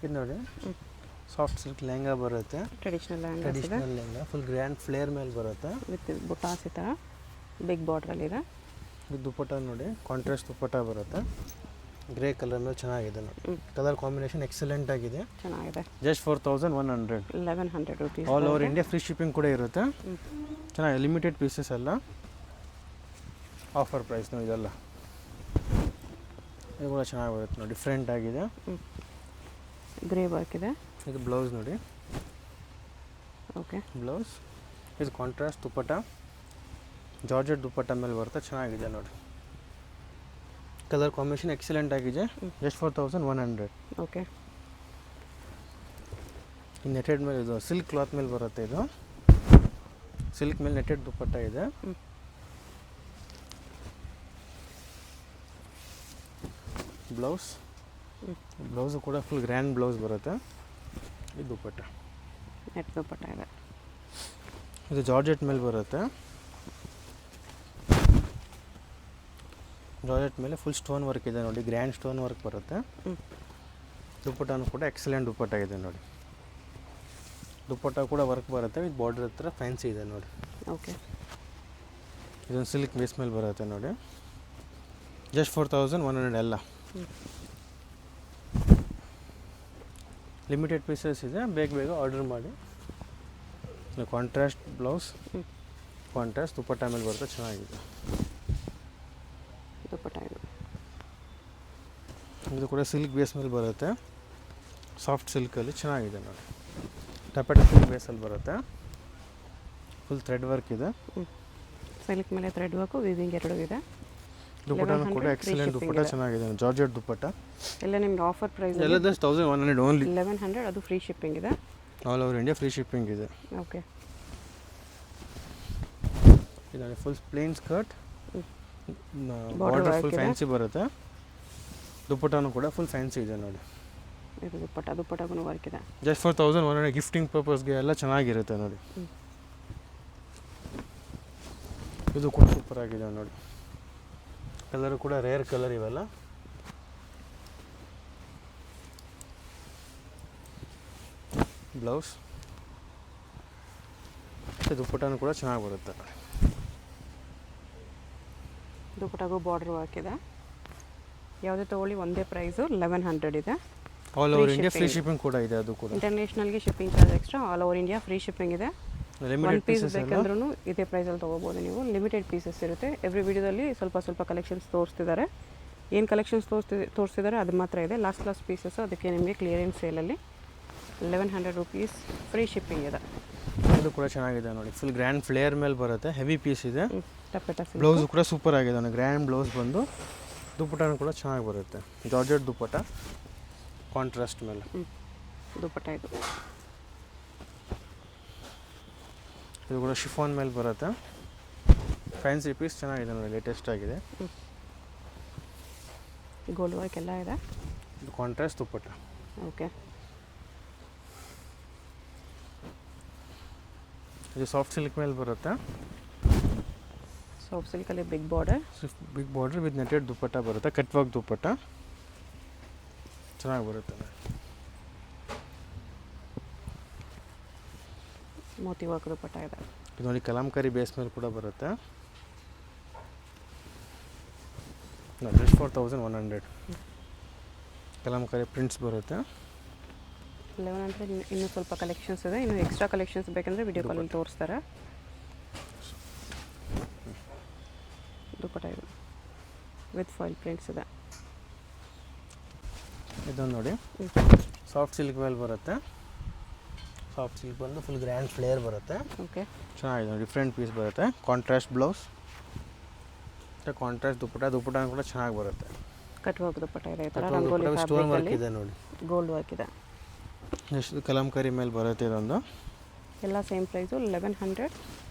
ಇದು ನೋಡಿ soft silk lehenga ಬರುತ್ತೆ, traditional lehenga full grand flare ಮೇಲೆ ಬರುತ್ತೆ ವಿತ್ ಬುಟಾಸ್ ಈ ಥರ ಬಿಗ್ ಬಾರ್ಡ್ರಲ್ಲಿದೆ. ಇದು ದುಪ್ಪಟ್ಟ ನೋಡಿ, ಕಾಂಟ್ರಾಸ್ಟ್ ದುಪ್ಪಟ್ಟ ಬರುತ್ತೆ, ಗ್ರೇ ಕಲರ್ ಮೇಲೆ ಚೆನ್ನಾಗಿದೆ ನೋಡಿ. ಕಲರ್ ಕಾಂಬಿನೇಷನ್ ಎಕ್ಸಲೆಂಟ್ ಆಗಿದೆ, ಚೆನ್ನಾಗಿದೆ. Just 4100, 1100 rupees. All over India free shipping ಕೂಡ ಇರುತ್ತೆ. ಚೆನ್ನಾಗಿದೆ, ಲಿಮಿಟೆಡ್ ಪೀಸಸ್ ಎಲ್ಲ, ಆಫರ್ ಪ್ರೈಸ್ ನೋಡಿ ಇದೆಲ್ಲ. ಇದು ಕೂಡ ಚೆನ್ನಾಗಿ ಬರುತ್ತೆ ನೋಡಿ, ಡಿಫ್ರೆಂಟ್ ಆಗಿದೆ. ಗ್ರೇ ವರ್ಕ್ ಇದೆ. ಇದು ಬ್ಲೌಸ್ ನೋಡಿ, ಓಕೆ ಬ್ಲೌಸ್. ಇದು ಕಾಂಟ್ರಾಸ್ಟ್ ದುಪ್ಪಟ್ಟ, ಜಾರ್ಜೆಟ್ ದುಪ್ಪಟ್ಟ ಮೇಲೆ ಬರುತ್ತೆ, ಚೆನ್ನಾಗಿದೆ ನೋಡಿ. ಕಲರ್ ಕಾಂಬಿನೇಷನ್ ಎಕ್ಸಲೆಂಟ್ ಆಗಿದೆ, ಜಸ್ಟ್ 4100. ಓಕೆ. ಈ ನೆಟೆಡ್ ಮೇಲೆ ಇದು ಸಿಲ್ಕ್ ಕ್ಲಾತ್ ಮೇಲೆ ಬರುತ್ತೆ, ಇದು ಸಿಲ್ಕ್ ಮೇಲೆ ನೆಟೆಡ್ ದುಪ್ಪಟ್ಟ ಇದೆ. ಬ್ಲೌಸ್, ಬ್ಲೌಸು ಕೂಡ ಫುಲ್ ಗ್ರ್ಯಾಂಡ್ ಬ್ಲೌಸ್ ಬರುತ್ತೆ. ಇದು ದುಪ್ಪಟ್ಟ, ನೆಟ್ ದುಪ್ಪಟ್ಟ ಇದೆ. ಇದು ಜಾರ್ಜೆಟ್ ಮೇಲೆ ಬರುತ್ತೆ, ಜಾರ್ಜೆಟ್ ಮೇಲೆ ಫುಲ್ ಸ್ಟೋನ್ ವರ್ಕ್ ಇದೆ ನೋಡಿ, ಗ್ರ್ಯಾಂಡ್ ಸ್ಟೋನ್ ವರ್ಕ್ ಬರುತ್ತೆ. ದುಪ್ಪಟ್ಟನೂ ಕೂಡ ಎಕ್ಸಲೆಂಟ್ ದುಪ್ಪಟ್ಟ ಇದೆ ನೋಡಿ. ದುಪ್ಪಟ್ಟ ಕೂಡ ವರ್ಕ್ ಬರುತ್ತೆ, ವಿತ್ ಬಾರ್ಡರ್ ಹತ್ರ ಫ್ಯಾನ್ಸಿ ಇದೆ ನೋಡಿ. ಓಕೆ. ಇದೊಂದು ಸಿಲ್ಕ್ ಬೇಸ್ ಮೇಲೆ ಬರುತ್ತೆ ನೋಡಿ, ಜಸ್ಟ್ 4100 ಎಲ್ಲ. ಲಿಮಿಟೆಡ್ ಪೀಸಸ್ ಇದೆ, ಬೇಗ ಬೇಗ ಆರ್ಡರ್ ಮಾಡಿ. ಕಾಂಟ್ರಾಸ್ಟ್ ಬ್ಲೌಸ್, ಕಾಂಟ್ರಾಸ್ಟ್ ದುಪ್ಪಟ್ಟ ಮೇಲೆ ಬರುತ್ತೆ, ಚೆನ್ನಾಗಿದೆ ದುಪ್ಪಟ್ಟ ಇದು. ಇದು ಕೂಡ ಸಿಲ್ಕ್ ಬೇಸ್ ಮೇಲೆ ಬರುತ್ತೆ, ಸಾಫ್ಟ್ ಸಿಲ್ಕಲ್ಲಿ ಚೆನ್ನಾಗಿದೆ ನೋಡಿ. ಟಪೆಟ ಸಿಲ್ಕ್ ಬೇಸಲ್ಲಿ ಬರುತ್ತೆ, ಫುಲ್ ಥ್ರೆಡ್ ವರ್ಕ್ ಇದೆ. ಸಿಲ್ಕ್ ಮೇಲೆ ಥ್ರೆಡ್ ವರ್ಕು, ವೀವಿಂಗ್ ಎರಡೂ ಇದೆ. ದುಪ್ಪಟ್ಟನೂ ಕೂಡ ಎಕ್ಸಲೆಂಟ್ ದುಪ್ಪಟ್ಟ, ಚೆನ್ನಾಗಿದೆ ಜಾರ್ಜೆಟ್ ದುಪ್ಪಟ್ಟ. ಎಲ್ಲ ನಿಮ್ಗೆ ಆಫರ್ ಪ್ರೈಸ್ ಎಲ್ಲ ಜಸ್ಟ್ 1100 ಓನ್ಲಿ. 1100, ಅದು ಫ್ರೀ ಶಿಪ್ಪಿಂಗ್ ಇದೆ. All over India free shipping ಇದೆ. ಓಕೆ. ಇದು full plane skirt, border full fancy ಬರುತ್ತೆ. ದುಪ್ಪಟ್ಟನೂ ಕೂಡ ಫುಲ್ ಫ್ಯಾನ್ಸಿ ಇದೆ ನೋಡಿ. ಇದು ದುಪ್ಪಟ್ಟಗೂ ವರ್ಕ್ ಇದೆ. ಜಸ್ಟ್ 4100, ಗಿಫ್ಟಿಂಗ್ ಪರ್ಪಸ್ಗೆ ಎಲ್ಲ ಚೆನ್ನಾಗಿರುತ್ತೆ ನೋಡಿ. ಇದು ಕೂಡ ಸೂಪರ್ ಆಗಿದೆ ನೋಡಿ, ಕಲರು ಕೂಡ ರೇರ್ ಕಲರ್ ಇವೆಲ್ಲ. ಬ್ಲೌಸ್, ದುಪ್ಪಟ್ಟನೂ ಕೂಡ ಚೆನ್ನಾಗಿ ಬರುತ್ತೆ. ದುಪ್ಪಟ್ಟಗೂ ಬಾರ್ಡರ್ ವರ್ಕ್ ಇದೆ. ಯಾವುದೇ ತೊಗೊಳ್ಳಿ ಒಂದೇ ಪ್ರೈಸು 1100 ಇದೆ. All over India free shipping ಕೂಡ ಇದೆ. ಅದು ಕೂಡ ಇಂಟರ್ನ್ಯಾಷನಲ್ಗೆ shipping charge extra, all over India free shipping ಇದೆ. ಲಿಮಿಟೆಡ್ ಪೀಸ್ ಬೇಕಂದ್ರೂ ಇದೇ ಪ್ರೈಸಲ್ಲಿ ತೊಗೋಬೋದು ನೀವು. ಲಿಮಿಟೆಡ್ ಪೀಸಸ್ ಇರುತ್ತೆ. ಎವ್ರಿ ವಿಡಿಯೋದಲ್ಲಿ ಸ್ವಲ್ಪ ಕಲೆಕ್ಷನ್ಸ್ ತೋರಿಸ್ತಿದ್ದಾರೆ. ಏನು ಕಲೆಕ್ಷನ್ಸ್ ತೋರಿಸ್ತಿದ್ದಾರೆ ಅದು ಮಾತ್ರ ಇದೆ. ಲಾಸ್ಟ್ ಪೀಸಸ್ಸು, ಅದಕ್ಕೆ ನಿಮಗೆ ಕ್ಲಿಯರೆನ್ಸ್ ಸೇಲಲ್ಲಿ 1100 rupees ಫ್ರೀ ಶಿಪ್ಪಿಂಗ್ ಇದೆ. ಇದು ಕೂಡ ಚೆನ್ನಾಗಿದೆ ನೋಡಿ, ಫುಲ್ ಗ್ರ್ಯಾಂಡ್ ಫ್ಲೇರ್ ಮೇಲೆ ಬರುತ್ತೆ, ಹೆವಿ ಪೀಸ್ ಇದೆ. ಟಪೆಟ ಬ್ಲೌಸ್ ಕೂಡ ಸೂಪರ್ ಆಗಿದೆ ನೋಡಿ, ಗ್ರ್ಯಾಂಡ್ ಬ್ಲೌಸ್ ಬಂದು. ದುಪ್ಪಟ್ಟನೂ ಕೂಡ ಚೆನ್ನಾಗಿ ಬರುತ್ತೆ, ಜಾರ್ಜೆಟ್ ದುಪ್ಪಟ್ಟ, ಕಾಂಟ್ರಾಸ್ಟ್ ಮೇಲೆ ದುಪ್ಪಟ್ಟ ಇದು. ಇದು ಕೂಡ ಶಿಫಾನ್ ಮೇಲೆ ಬರುತ್ತೆ, ಫ್ಯಾನ್ಸಿ ಪೀಸ್, ಚೆನ್ನಾಗಿದೆ ನೋಡಿ, ಲೇಟೆಸ್ಟ್ ಆಗಿದೆ. ಗೋಲ್ಡ್ ವರ್ಕ್ ಎಲ್ಲ ಇದೆ. ಇದು ಕಾಂಟ್ರಾಸ್ಟ್ ದುಪ್ಪಟ್ಟ. ಓಕೆ. ಇದು ಸಾಫ್ಟ್ ಸಿಲ್ಕ್ ಮೇಲೆ ಬರುತ್ತೆ, ಸಾಫ್ಟ್ ಸಿಲ್ಕಲ್ಲಿ big border with netted dupatta ಬರುತ್ತೆ, ಕಟ್ ವರ್ಕ್ ದುಪ್ಪಟ್ಟ, ಚೆನ್ನಾಗಿ ಬರುತ್ತೆ. ಮೋತಿ ವರ್ಕ್ ದುಪ್ಪಟ್ಟ ಇದೆ. ಇದು ನೋಡಿ ಕಲಾಂಕಾರಿ ಬೇಸ್ ಮೇಲೆ ಕೂಡ ಬರುತ್ತೆ, ಜಸ್ಟ್ 4100. ಕಲಾಂಕಾರಿ ಪ್ರಿಂಟ್ಸ್ ಬರುತ್ತೆ. 1100. ಇನ್ನೂ ಸ್ವಲ್ಪ ಕಲೆಕ್ಷನ್ಸ್ ಇದೆ. ಇನ್ನೂ ಎಕ್ಸ್ಟ್ರಾ ಕಲೆಕ್ಷನ್ಸ್ ಬೇಕಂದರೆ ವಿಡಿಯೋ ಕಾಲಲ್ಲಿ ತೋರಿಸ್ತಾರೆ. ದುಪ್ಪಟ್ಟ ಇದು ವಿತ್ ಫಾಯಿಲ್ ಪ್ರಿಂಟ್ಸ್ ಇದೆ. ಇದನ್ನು ನೋಡಿ, ಸಾಫ್ಟ್ ಸಿಲ್ಕ್ ಮೇಲೆ ಬರುತ್ತೆ, ಸಾಫ್ಟ್ ಸಿಲ್ಕ್ ಬಂದು ಫುಲ್ ಗ್ರ್ಯಾಂಡ್ ಫ್ಲೇರ್ ಬರುತ್ತೆ. ಓಕೆ. ಚೆನ್ನಾಗಿದೆ, ಡಿಫ್ರೆಂಟ್ ಪೀಸ್ ಬರುತ್ತೆ. ಕಾಂಟ್ರಾಸ್ಟ್ ಬ್ಲೌಸ್, ಕಾಂಟ್ರಾಸ್ಟ್ ದುಪ್ಪಟ್ಟ ಕೂಡ ಚೆನ್ನಾಗಿ ಬರುತ್ತೆ. ಕಟ್ ವರ್ಕ್ ದುಪ್ಪಟ್ಟ ಇದೆ. ಈ ಥರ ರಂಗೋಲಿ ಸ್ಟೋನ್ ವರ್ಕ್ ಇದೆ ನೋಡಿ, ಗೋಲ್ಡ್ ವರ್ಕ್ ಇದೆ. ಎಷ್ಟು ಕಲಾಂಕಾರಿ ಮೇಲೆ ಬರುತ್ತೆ ಇದೊಂದು. ಎಲ್ಲ same price 1100,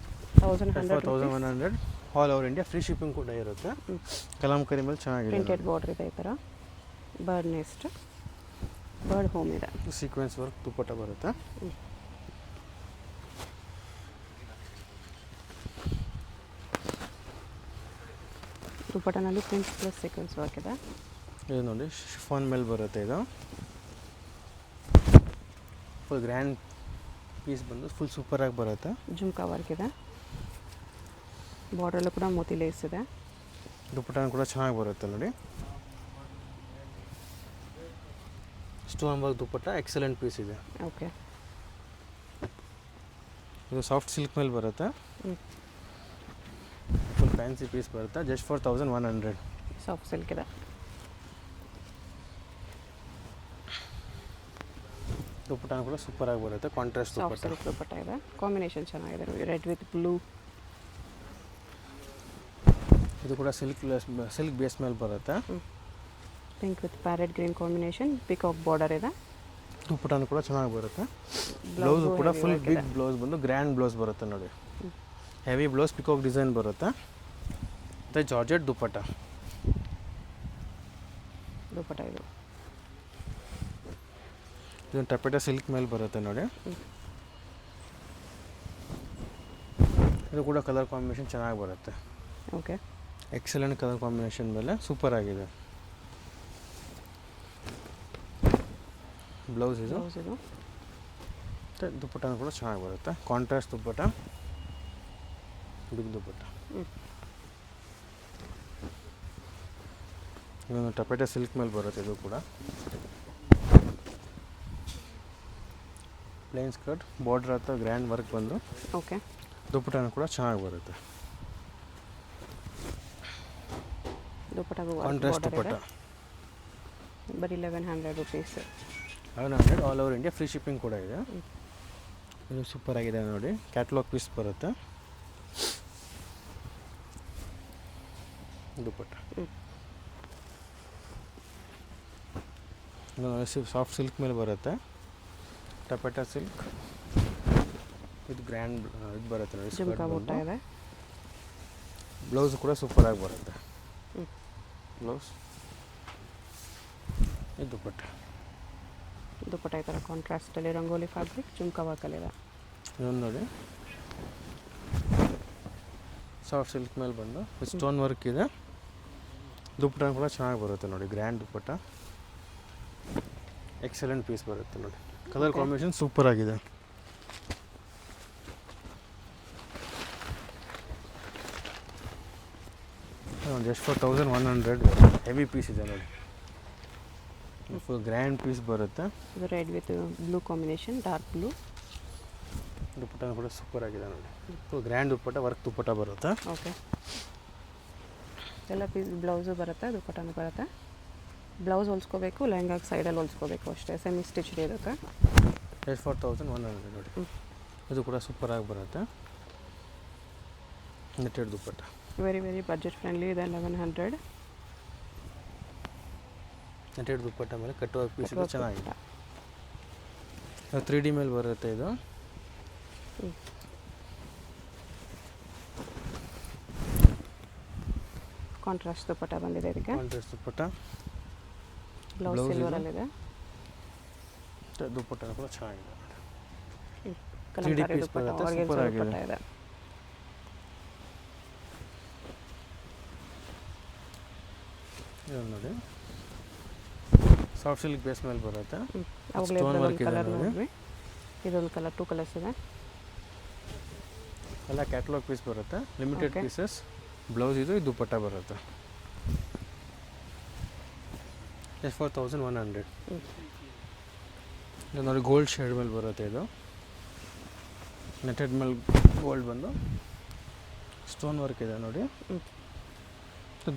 1100, all over India free shipping ಕೂಡ ಇರುತ್ತೆ. ಕಲಾಂಕಾರಿ ಮೇಲೆ ಚೆನ್ನಾಗಿದೆ, ಪ್ರಿಂಟೆಡ್ ಬಾರ್ಡರ್ ಇದೆ. ಈ ಥರ ಬರ್ಡ್ ನೆಸ್ಟ್, ಬರ್ಡ್ ಹೋಮ್ ಇದೆ. ಸೀಕ್ವೆನ್ಸ್ ವರ್ಕ್ ದುಪ್ಪಟ್ಟ ಬರುತ್ತೆ. ದುಪ್ಪಟ್ಟನಲ್ಲಿ ಪ್ರಿಂಟ್ಸ್ ಪ್ಲಸ್ ಸೀಕ್ವೆನ್ಸ್ ವರ್ಕ್ ಇದೆ. ಇದು ನೋಡಿ ಶಿಫಾನ್ ಮೇಲೆ ಬರುತ್ತೆ ಇದು. ಫುಲ್ ಗ್ರ್ಯಾಂಡ್ ಪೀಸ್ ಬಂದು ಫುಲ್ ಸೂಪರಾಗಿ ಬರುತ್ತೆ. ಜುಮ್ಕಾ ವರ್ಕ್ ಇದೆ, ಬಾರ್ಡ್ರಲ್ಲೂ ಕೂಡ ಮೋತಿ ಲೇಸ್ ಇದೆ. ದುಪ್ಪಟ್ಟ ಕೂಡ ಚೆನ್ನಾಗಿ ಬರುತ್ತೆ ನೋಡಿ. ಸ್ಟೋನ್ ವರ್ಕ್ ದುಪ್ಪಟ್ಟ ಎಕ್ಸಲೆಂಟ್ ಪೀಸ್ ಇದೆ. ಓಕೆ, ಇದು ಸಾಫ್ಟ್ ಸಿಲ್ಕ್ ಮೇಲೆ ಬರುತ್ತೆ. ಹ್ಞೂ, ಫುಲ್ ಫ್ಯಾನ್ಸಿ ಪೀಸ್ ಬರುತ್ತೆ. Just for 1100. ಸಾಫ್ಟ್ ಸಿಲ್ಕ್ ಇದೆ. ದುಪ್ಪಟ್ಟ ಕೂಡ ಸೂಪರಾಗಿ ಬರುತ್ತೆ. ಕಾಂಟ್ರಾಸ್ಟ್ ಸಾಫ್ಟ್ ದುಪ್ಪಟ್ಟ. ಸಿಲ್ಕ್ ದುಪ್ಪಟ್ಟ ಇದೆ. ಕಾಂಬಿನೇಷನ್ ಚೆನ್ನಾಗಿದೆ ನೋಡಿ, ರೆಡ್ ವಿತ್ ಬ್ಲೂ. ಇದು ಕೂಡ ಸಿಲ್ಕ್ ಬೇಸ್ ಮೇಲೆ ಬರುತ್ತೆ. Pink with parrot green combination, peacock border ಇದೆ. ದುಪ್ಪಟ್ಟ ಕೂಡ ಚೆನ್ನಾಗಿ ಬರುತ್ತೆ. ಬ್ಲೌಸ್ ಕೂಡ ಫುಲ್ ಬಿಗ್ ಬ್ಲೌಸ್ ಬಂದು ಗ್ರ್ಯಾಂಡ್ ಬ್ಲೌಸ್ ಬರುತ್ತೆ ನೋಡಿ. ಹೆವಿ ಬ್ಲೌಸ್ ಪಿಕಾಕ್ ಡಿಸೈನ್ ಬರುತ್ತೆ. ಮತ್ತು ಜಾರ್ಜೆಟ್ ದುಪ್ಪಟ್ಟ. ದುಪ್ಪಟ್ಟ ಇದು ಟಪೇಟ ಸಿಲ್ಕ್ ಮೇಲೆ ಬರುತ್ತೆ ನೋಡಿ. ಇದು ಕೂಡ ಕಲರ್ ಕಾಂಬಿನೇಷನ್ ಚೆನ್ನಾಗಿ ಬರುತ್ತೆ. ಓಕೆ, ಎಕ್ಸಲೆಂಟ್ ಕಲರ್ ಕಾಂಬಿನೇಷನ್ ಮೇಲೆ ಸೂಪರ್ ಆಗಿದೆ. ಬ್ಲೌಸ್ ಇದು ಮತ್ತು ದುಪ್ಪಟ್ಟ ಕೂಡ ಚೆನ್ನಾಗಿ ಬರುತ್ತೆ. ಕಾಂಟ್ರಾಸ್ಟ್ ದುಪ್ಪಟ್ಟ, ಬಿಗ್ ದುಪ್ಪಟ್ಟ. ಇದೊಂದು ಟಪೇಟ ಸಿಲ್ಕ್ ಮೇಲೆ ಬರುತ್ತೆ. ಇದು ಕೂಡ ಪ್ಲೇನ್ ಸ್ಕರ್ಟ್, ಬಾರ್ಡರ್ ಹತ್ರ ಗ್ರ್ಯಾಂಡ್ ವರ್ಕ್ ಬಂದು. ಓಕೆ, ದುಪ್ಪಟ್ಟ ಕೂಡ ಚೆನ್ನಾಗಿ ಬರುತ್ತೆ. ದುಪ್ಪಟ್ಟಾಗೂ ಕಾಂಟ್ರಾಸ್ಟ್ ದುಪ್ಪಟ್ಟ. ಬರೀ 1100 rupees. 1100 all over India, free shipping ಕೂಡ ಇದೆ. ಇದು ಸೂಪರ್ ಆಗಿದೆ ನೋಡಿ. ಕ್ಯಾಟ್ಲಾಗ್ ಪೀಸ್ ಬರುತ್ತೆ. ದುಪ್ಪಟ್ಟ ಸಾಫ್ಟ್ ಸಿಲ್ಕ್ ಮೇಲೆ ಬರುತ್ತೆ. ಟಪೇಟ ಸಿಲ್ಕ್ ಇದು ಗ್ರ್ಯಾಂಡ್ ಇದು ಬರುತ್ತೆ ನೋಡಿ. ಜುಮ್ಕಾ ಬುಟ್ಟ ಇದೆ. ಬ್ಲೌಸ್ ಕೂಡ ಸೂಪರಾಗಿ ಬರುತ್ತೆ. ಬ್ಲೌಸ್ ಇದು ದುಪ್ಪಟ್ಟ. ದುಪ್ಪಟ್ಟ ಈ ಥರ ಕಾಂಟ್ರಾಸ್ಟಲ್ಲಿ ರಂಗೋಲಿ ಫ್ಯಾಬ್ರಿಕ್ ಜುಮ್ಕಾ ವರ್ಕಲ್ಲಿದೆ. ಇದೊಂದು ನೋಡಿ, ಸಾಫ್ಟ್ ಸಿಲ್ಕ್ ಮೇಲೆ ಬಂದು ಸ್ಟೋನ್ ವರ್ಕ್ ಇದೆ. ದುಪ್ಪಟ್ಟ ಕೂಡ ಚೆನ್ನಾಗಿ ಬರುತ್ತೆ ನೋಡಿ. ಗ್ರ್ಯಾಂಡ್ ದುಪ್ಪಟ್ಟ, ಎಕ್ಸಲೆಂಟ್ ಪೀಸ್ ಬರುತ್ತೆ ನೋಡಿ. ಕಲರ್ ಕಾಂಬಿನೇಷನ್ ಸೂಪರ್ ಆಗಿದೆ. Just for 1100. ಹೆವಿ ಪೀಸ್ ಇದೆ ನೋಡಿ. ಫುಲ್ ಗ್ರ್ಯಾಂಡ್ ಪೀಸ್ ಬರುತ್ತೆ. ಇದು red with blue combination, dark blue. Dupatta ಕೂಡ ಸೂಪರ್ ಆಗಿದೆ ನೋಡಿ. Full grand dupatta, work dupatta ಬರುತ್ತೆ. ಓಕೆ, ಎಲ್ಲ ಪೀಸ್ ಬ್ಲೌಸು ಬರುತ್ತೆ, ದುಪ್ಪಟ್ಟನೂ ಬರುತ್ತೆ. ಬ್ಲೌಸ್ ಹೊಲ್ಸ್ಕೋಬೇಕು, ಲೆಹಂಗಾಗೆ ಸೈಡಲ್ಲಿ ಹೊಲ್ಸ್ಕೋಬೇಕು ಅಷ್ಟೇ. ಸೆಮಿ ಸ್ಟಿಚ್ಡ್ ಇರುತ್ತೆ. ಜಸ್ಟ್ ಫಾರ್ 1100 ನೋಡಿ. ಇದು ಕೂಡ ಸೂಪರಾಗಿ ಬರುತ್ತೆ. ನೆಟ್ಟೆಡ್ ದುಪ್ಪಟ್ಟ. ವೆರಿ ವೆರಿ ಬಜೆಟ್ ಫ್ರೆಂಡ್ಲಿ ಇದೆ. 1100. ನೆಟ್ಟೆಡ್ ದುಪ್ಪಟ್ಟ ಮೇಲೆ ಕಟ್ಟುವ ಪೀಸ್ ಇದು ಚೆನ್ನಾಗಿದೆ. 3D ಮೇಲೆ ಬರುತ್ತೆ ಇದು. ಕಾಂಟ್ರಾಸ್ಟ್ ದುಪ್ಪಟ್ಟ ಬಂದಿದೆ ಇದಕ್ಕೆ. ಕಾಂಟ್ರಾಸ್ಟ್ ದುಪ್ಪಟ್ಟ, ಬ್ಲೌಸ್ ಸಿಲ್ವರಲ್ಲಿದೆ. ದುಪ್ಪಟ್ಟ ಕೂಡ ಚೆನ್ನಾಗಿದೆ. ಕಲಂಕಾರಿ ದುಪ್ಪಟ್ಟ, ಆರ್ಗೆನ್ಸಾ ದುಪ್ಪಟ್ಟ ಇದೆ. ಇದೊಂದು ನೋಡಿ, ಸಾಫ್ಟ್ ಸಿಲ್ಕ್ ಬೇಸ್ ಮೇಲೆ ಬರುತ್ತೆ. ಅವಾಗಲೇ ಸ್ಟೋನ್ ವರ್ಕ್ ಇದೆ ಕಲರ್ ನೋಡಿ. ನೋಡಿದ್ವಿ. ಇದೊಂದು ಕಲರ್, 2 ಕಲರ್ಸ್ ಇದೆ. ಎಲ್ಲ ಕ್ಯಾಟ್ಲಾಗ್ ಪೀಸ್ ಬರುತ್ತೆ. Limited pieces. ಬ್ಲೌಸ್ ಇದು ದುಪ್ಪಟ್ಟ ಬರುತ್ತೆ. Just for 1100. ಇದು ನೋಡಿ, ಗೋಲ್ಡ್ ಶೇಡ್ ಮೇಲೆ ಬರುತ್ತೆ. ಇದು ನೆಟೆಡ್ ಮೇಲೆ ಗೋಲ್ಡ್ ಬಂದು ಸ್ಟೋನ್ ವರ್ಕ್ ಇದೆ ನೋಡಿ.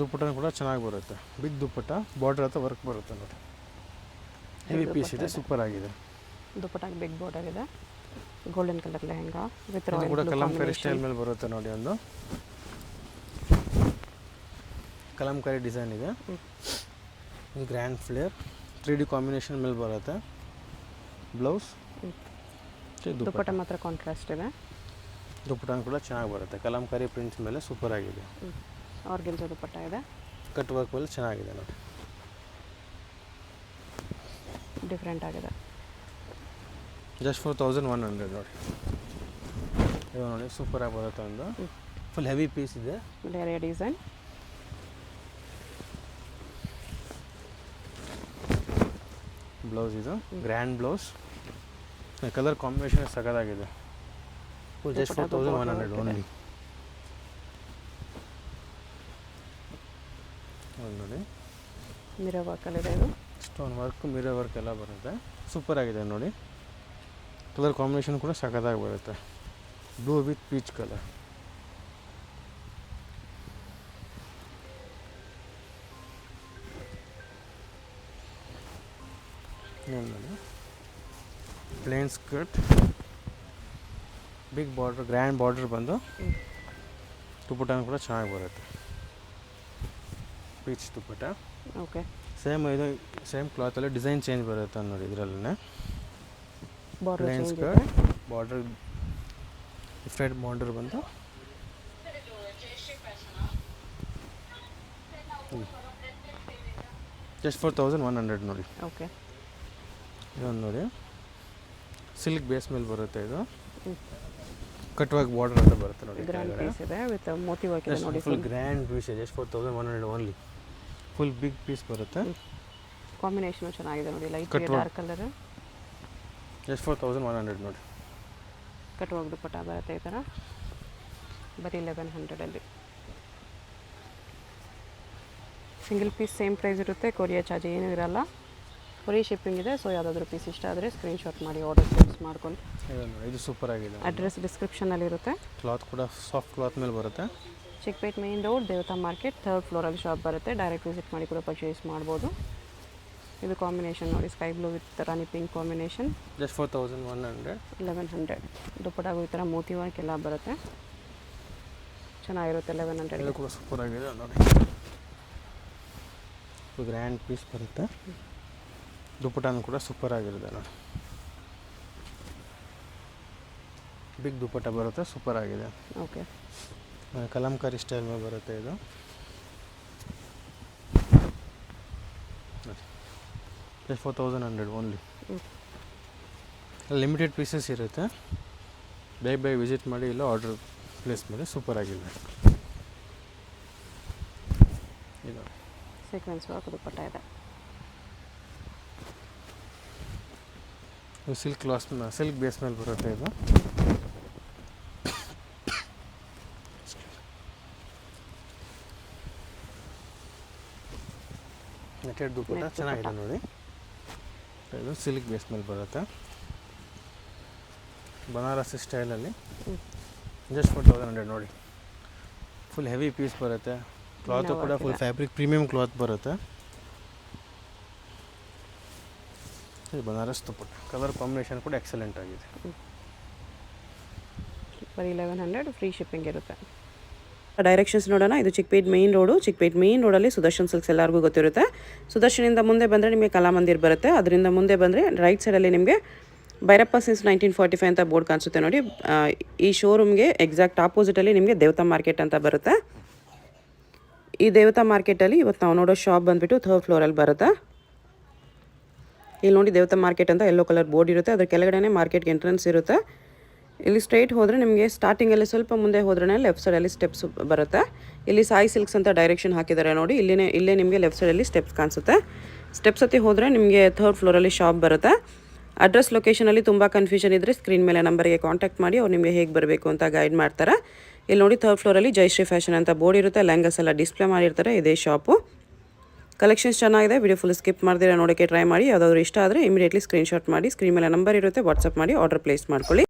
ದುಪ್ಪಟ್ಟ ಕೂಡ ಚೆನ್ನಾಗಿ ಬರುತ್ತೆ. ಬಿಗ್ ದುಪ್ಪಟ್ಟ, ಬಾರ್ಡರ್ ಹತ್ರ ವರ್ಕ್ ಬರುತ್ತೆ ನೋಡಿ. ಹೆವಿ ಪೀಸ್ ಇದೆ, ಸೂಪರ್ ಆಗಿದೆ. ದುಪ್ಪಟ್ಟಾಗಿ ಬಿಗ್ ಬಾರ್ಡರ್ ಇದೆ. ಗೋಲ್ಡನ್ ಕಲರ್ ಲೆಹಂಗಾ ವಿತ್ ಇದು ರಾಯಲ್ ಕೂಡ ಬ್ಲೂ ಕಲಂಕಾರಿ ಸ್ಟೈಲ್ ಕಾಂಬಿನೇಷನ್. ಮೇಲೆ ಬರುತ್ತೆ ನೋಡಿ. ಒಂದು ಕಲಂಕಾರಿ ಡಿಸೈನ್ ಇದೆ. ಇದು ಗ್ರ್ಯಾಂಡ್ ಫ್ಲೇರ್ 3D ಕಾಂಬಿನೇಷನ್ ಮೇಲೆ ಬರುತ್ತೆ. ಬ್ಲೌಸ್, ದುಪ್ಪಟ್ಟ ಮಾತ್ರ ಕಾಂಟ್ರಾಸ್ಟ್ ಇದೆ. ದುಪ್ಪಟ್ಟ ಕೂಡ ಚೆನ್ನಾಗಿ ಬರುತ್ತೆ. ಕಲಂಕಾರಿ ಪ್ರಿಂಟ್ಸ್ ಮೇಲೆ ಸೂಪರ್ ಆಗಿದೆ. ಆರ್ಗೆನ್ಸಾ ದುಪ್ಪಟ್ಟ ಇದೆ. ಕಟ್ ವರ್ಕ್ ಮೇಲೆ ಚೆನ್ನಾಗಿದೆ ನೋಡಿ. ಡಿಫ್ರೆಂಟ್ ಆಗಿದೆ. ಜಸ್ಟ್ ಫಾರ್ 1100 ನೋಡಿ. ಇದು ನೋಡಿ, ಸೂಪರಾಗಿ ಬರುತ್ತೆ. ಒಂದು ಫುಲ್ ಹೆವಿ ಪೀಸ್ ಇದೆ. ಬೇರೆ ಡಿಸೈನ್. ಬ್ಲೌಸ್ ಇದು ಗ್ರ್ಯಾಂಡ್ ಬ್ಲೌಸ್. ಕಲರ್ ಕಾಂಬಿನೇಷನ್ ಸಖತ್ತಾಗಿದೆ. Just 4100 only. ನೋಡಿ ಮಿರರ್ ವರ್ಕಲ್ಲಿ ಇದೆ ಇದು. ಸ್ಟೋನ್ ವರ್ಕ್, ಮಿರರ್ ವರ್ಕ್ ಎಲ್ಲ ಬರುತ್ತೆ. ಸೂಪರ್ ಆಗಿದೆ ನೋಡಿ. ಕಲರ್ ಕಾಂಬಿನೇಷನ್ ಕೂಡ ಸಖತ್ತಾಗಿ ಬರುತ್ತೆ. Blue with peach colour. ನೋಡಿ plain skirt, big border, grand border ಬಂದು ದುಪ್ಪಟ್ಟನೂ ಕೂಡ ಚೆನ್ನಾಗಿ ಬರುತ್ತೆ. ಪೀಚ್ ದುಪ್ಪಟ್ಟ. ಓಕೆ. ಸೇಮ್ ಕ್ಲಾತಲ್ಲಿ ಡಿಸೈನ್ ಚೇಂಜ್ ಬರುತ್ತೆ ನೋಡಿ. ಇದರಲ್ಲೇ border plain change skirt, border different border ಬಂದು ಜಸ್ಟ್ 4100 ನೋಡಿ. ಓಕೆ. ಇದೊಂದು ನೋಡಿ ಸಿಲ್ಕ್ ಬೇಸ್ ಮೇಲೆ ಬರುತ್ತೆ. ಇದು ಕಟ್ ವರ್ಕ್ ಬಾರ್ಡರ್ ಅಂತ ಬರುತ್ತೆ ನೋಡಿ. ಗ್ರ್ಯಾಂಡ್ ಪೀಸ್ ಇದೆ ವಿತ್ ಮೋತಿ ವರ್ಕ್ ಇದೆ ನೋಡಿ. ಫುಲ್ ಗ್ರ್ಯಾಂಡ್ ಪೀಸ್ ಇದೆ. Just 4100 only. Full big piece ಬರುತ್ತೆ. ಕಾಂಬಿನೇಷನ್ ಚೆನ್ನಾಗಿದೆ ನೋಡಿ. Light dark colour. ಜಸ್ಟ್ 4100 ನೋಡಿ. ಕಟ್ ವರ್ಕ್ ದುಪ್ಪಟ್ಟ ಬರುತ್ತೆ ಈ ಥರ. ಬರೀ 1100ಅಲ್ಲಿ. ಸಿಂಗಲ್ ಪೀಸ್ ಸೇಮ್ ಪ್ರೈಸ್ ಇರುತ್ತೆ. ಕೊರಿಯರ್ ಚಾರ್ಜ್ ಏನೂ ಇರಲ್ಲ. ಫ್ರೀ ಶಿಪ್ಪಿಂಗ್ ಇದೆ. ಸೊ ಯಾವುದಾದ್ರೂ ಪೀಸ್ ಇಷ್ಟ ಆದರೆ ಸ್ಕ್ರೀನ್ಶಾಟ್ ಮಾಡಿ ಆರ್ಡರ್ ಪ್ಲೇಸ್ ಮಾಡ್ಕೊಂಡು. ಇದು ಸೂಪರ್ ಆಗಿದೆ. ಅಡ್ರೆಸ್ ಡಿಸ್ಕ್ರಿಪ್ಷನಲ್ಲಿ ಇರುತ್ತೆ. ಕ್ಲಾತ್ ಕೂಡ ಸಾಫ್ಟ್ ಕ್ಲಾತ್ ಮೇಲೆ ಬರುತ್ತೆ. ಚಿಕ್ಕಪೇಟ್ ಮೇನ್ ರೋಡ್, ದೇವತಾ ಮಾರ್ಕೆಟ್, 3rd ಫ್ಲೋರಲ್ಲಿ ಶಾಪ್ ಬರುತ್ತೆ. ಡೈರೆಕ್ಟ್ ವಿಸಿಟ್ ಮಾಡಿ ಕೂಡ ಪರ್ಚೇಸ್ ಮಾಡ್ಬೋದು. ಇದು ಕಾಂಬಿನೇಷನ್ ನೋಡಿ, sky blue with Rani pink combination. Just 4100. 1100. ದುಪ್ಪಟ್ಟಾಗೂ ಈ ಥರ ಮೋತಿ ವರ್ಕ್ ಎಲ್ಲ ಬರುತ್ತೆ. ಚೆನ್ನಾಗಿರುತ್ತೆ. 1100 ಇದು ಕೂಡ ಸೂಪರ್ ಆಗಿದೆ ನೋಡಿ. ಗ್ರ್ಯಾಂಡ್ ಪೀಸ್ ಬರುತ್ತೆ. ದುಪ್ಪಟ್ಟನೂ ಕೂಡ ಸೂಪರ್ ಆಗಿರುತ್ತೆ ನೋಡಿ. ಬಿಗ್ ದುಪ್ಪಟ್ಟ ಬರುತ್ತೆ. ಸೂಪರ್ ಆಗಿದೆ. ಓಕೆ. ಕಲಂಕಾರಿ ಸ್ಟೈಲ್ ಮೇಲೆ ಬರುತ್ತೆ ಇದು. Just 4100 only. ಲಿಮಿಟೆಡ್ ಪೀಸಸ್ ಇರುತ್ತೆ. ಬೇಗ ವಿಸಿಟ್ ಮಾಡಿ ಇಲ್ಲ ಆರ್ಡರ್ ಪ್ಲೇಸ್ ಮಾಡಿ. ಸೂಪರ್ ಆಗಿದೆ. ಇದು ಸೀಕ್ವೆನ್ಸ್ ವರ್ಕ್ ದುಪ್ಪಟ್ಟ ಇದೆ. ಸಿಲ್ಕ್ ಬೇಸ್ ಮೇಲೆ ಬರುತ್ತೆ ಇದು. ನೆಟೆಡ್ ದುಪ್ಪಟ್ಟ ಚೆನ್ನಾಗಿದೆ ನೋಡಿ. ಇದು ಸಿಲ್ಕ್ ಬೇಸ್ ಮೇಲೆ ಬರುತ್ತೆ. ಬನಾರಸಿ ಸ್ಟೈಲಲ್ಲಿ. ಜಸ್ಟ್ 4100 ನೋಡಿ. ಫುಲ್ ಹೆವಿ ಪೀಸ್ ಬರುತ್ತೆ. ಕ್ಲಾತು ಕೂಡ ಫುಲ್ ಫ್ಯಾಬ್ರಿಕ್ ಪ್ರೀಮಿಯಂ ಕ್ಲಾತ್ ಬರುತ್ತೆ. ಇದು ಬನಾರಸ್ ದುಪ್ಪಟ್ಟ. ಕಲರ್ ಕಾಂಬಿನೇಷನ್ ಕೂಡ ಎಕ್ಸಲೆಂಟ್ ಆಗಿದೆ. ಬರೀ 1100. ಫ್ರೀ ಶಿಪ್ಪಿಂಗ್ ಇರುತ್ತೆ. ಡೈರೆಕ್ಷನ್ಸ್ ನೋಡೋಣ. ಇದು Chickpet main road. Chickpet main ರೋಡಲ್ಲಿ ಸುದರ್ಶನ್ ಸಿಲ್ಕ್ಸ್ ಎಲ್ಲರಿಗೂ ಗೊತ್ತಿರುತ್ತೆ. ಸುದರ್ಶನಿಂದ ಮುಂದೆ ಬಂದರೆ ನಿಮಗೆ ಕಲಾಮಂದಿರ್ ಬರುತ್ತೆ. ಅದರಿಂದ ಮುಂದೆ ಬಂದರೆ ರೈಟ್ ಸೈಡಲ್ಲಿ ನಿಮಗೆ ಭೈರಪ್ಪ ಸಿನ್ಸ್ 1945 ಅಂತ ಬೋರ್ಡ್ ಕಾಣಿಸುತ್ತೆ ನೋಡಿ. ಈ ಶೋರೂಮ್ಗೆ ಎಕ್ಸಾಕ್ಟ್ ಆಪೋಸಿಟಲ್ಲಿ ನಿಮಗೆ ದೇವತಾ ಮಾರ್ಕೆಟ್ ಅಂತ ಬರುತ್ತೆ. ಈ ದೇವತಾ ಮಾರ್ಕೆಟಲ್ಲಿ ಇವತ್ತು ನಾವು ನೋಡೋ ಶಾಪ್ ಬಂದುಬಿಟ್ಟು 3rd ಫ್ಲೋರಲ್ಲಿ ಬರುತ್ತೆ. ಇಲ್ಲಿ ನೋಡಿ ದೇವತಾ ಮಾರ್ಕೆಟ್ ಅಂತ ಯೆಲ್ಲೋ ಕಲರ್ ಬೋರ್ಡ್ ಇರುತ್ತೆ. ಅದ್ರ ಕೆಳಗಡೆ ಮಾರ್ಕೆಟ್ಗೆ ಎಂಟ್ರೆನ್ಸ್ ಇರುತ್ತೆ. ಇಲ್ಲಿ ಸ್ಟ್ರೈಟ್ ಹೋದರೆ ನಿಮಗೆ ಸ್ಟಾರ್ಟಿಂಗಲ್ಲಿ ಸ್ವಲ್ಪ ಮುಂದೆ ಹೋದ್ರೆ ಲೆಫ್ಟ್ ಸೈಡಲ್ಲಿ ಸ್ಟೆಪ್ಸ್ ಬರುತ್ತೆ. ಇಲ್ಲಿ ಸಾಯಿ ಸಿಲ್ಕ್ಸ್ ಅಂತ ಡೈರೆಕ್ಷನ್ ಹಾಕಿದ್ದಾರೆ ನೋಡಿ. ಇಲ್ಲೇ ನಿಮಗೆ ಲೆಫ್ಟ್ ಸೈಡಲ್ಲಿ ಸ್ಟೆಪ್ಸ್ ಕಾಣಿಸುತ್ತೆ. ಸ್ಟೆಪ್ಸ್ ಹತ್ತಿ ಹೋದರೆ ನಿಮಗೆ 3rd ಫ್ಲೋರಲ್ಲಿ ಶಾಪ್ ಬರುತ್ತೆ. ಅಡ್ರೆಸ್ ಲೊಕೇಶನಲ್ಲಿ ತುಂಬ ಕನ್ಫ್ಯೂಷನ್ ಇದ್ದರೆ ಸ್ಕ್ರೀನ್ ಮೇಲೆ ನಂಬರ್ಗೆ ಕಾಂಟ್ಯಾಕ್ಟ್ ಮಾಡಿ ಅವ್ರು ನಿಮಗೆ ಹೇಗೆ ಬರಬೇಕು ಅಂತ ಗೈಡ್ ಮಾಡ್ತಾರೆ. ಇಲ್ಲಿ ನೋಡಿ 3rd ಫ್ಲೋರಲ್ಲಿ ಜಯಶ್ರೀ ಫ್ಯಾಷನ್ ಅಂತ ಬೋರ್ಡ್ ಇರುತ್ತೆ. ಲೆಹಂಗಾಸ್ ಎಲ್ಲ ಡಿಸ್ಪ್ಲೇ ಮಾಡಿರ್ತಾರೆ. ಇದೇ ಶಾಪು. ಕಲೆಕ್ಷನ್ಸ್ ಚೆನ್ನಾಗಿದೆ. ವಿಡಿಯೋ ಫುಲ್ ಸ್ಕಿಪ್ ಮಾಡ್ದಿರ ನೋಡೋಕ್ಕೆ ಟ್ರೈ ಮಾಡಿ. ಯಾವುದಾದ್ರೂ ಇಷ್ಟ ಆದರೆ ಇಮಿಡಿಯೇಟ್ಲಿ ಸ್ಕ್ರೀನ್ಶಾಟ್ ಮಾಡಿ ಸ್ಕ್ರೀನ್ ಮೇಲೆ ನಂಬರ್ ಇರುತ್ತೆ ವಾಟ್ಸಪ್ ಮಾಡಿ ಆರ್ಡರ್ ಪ್ಲೇಸ್ ಮಾಡ್ಕೊಳ್ಳಿ.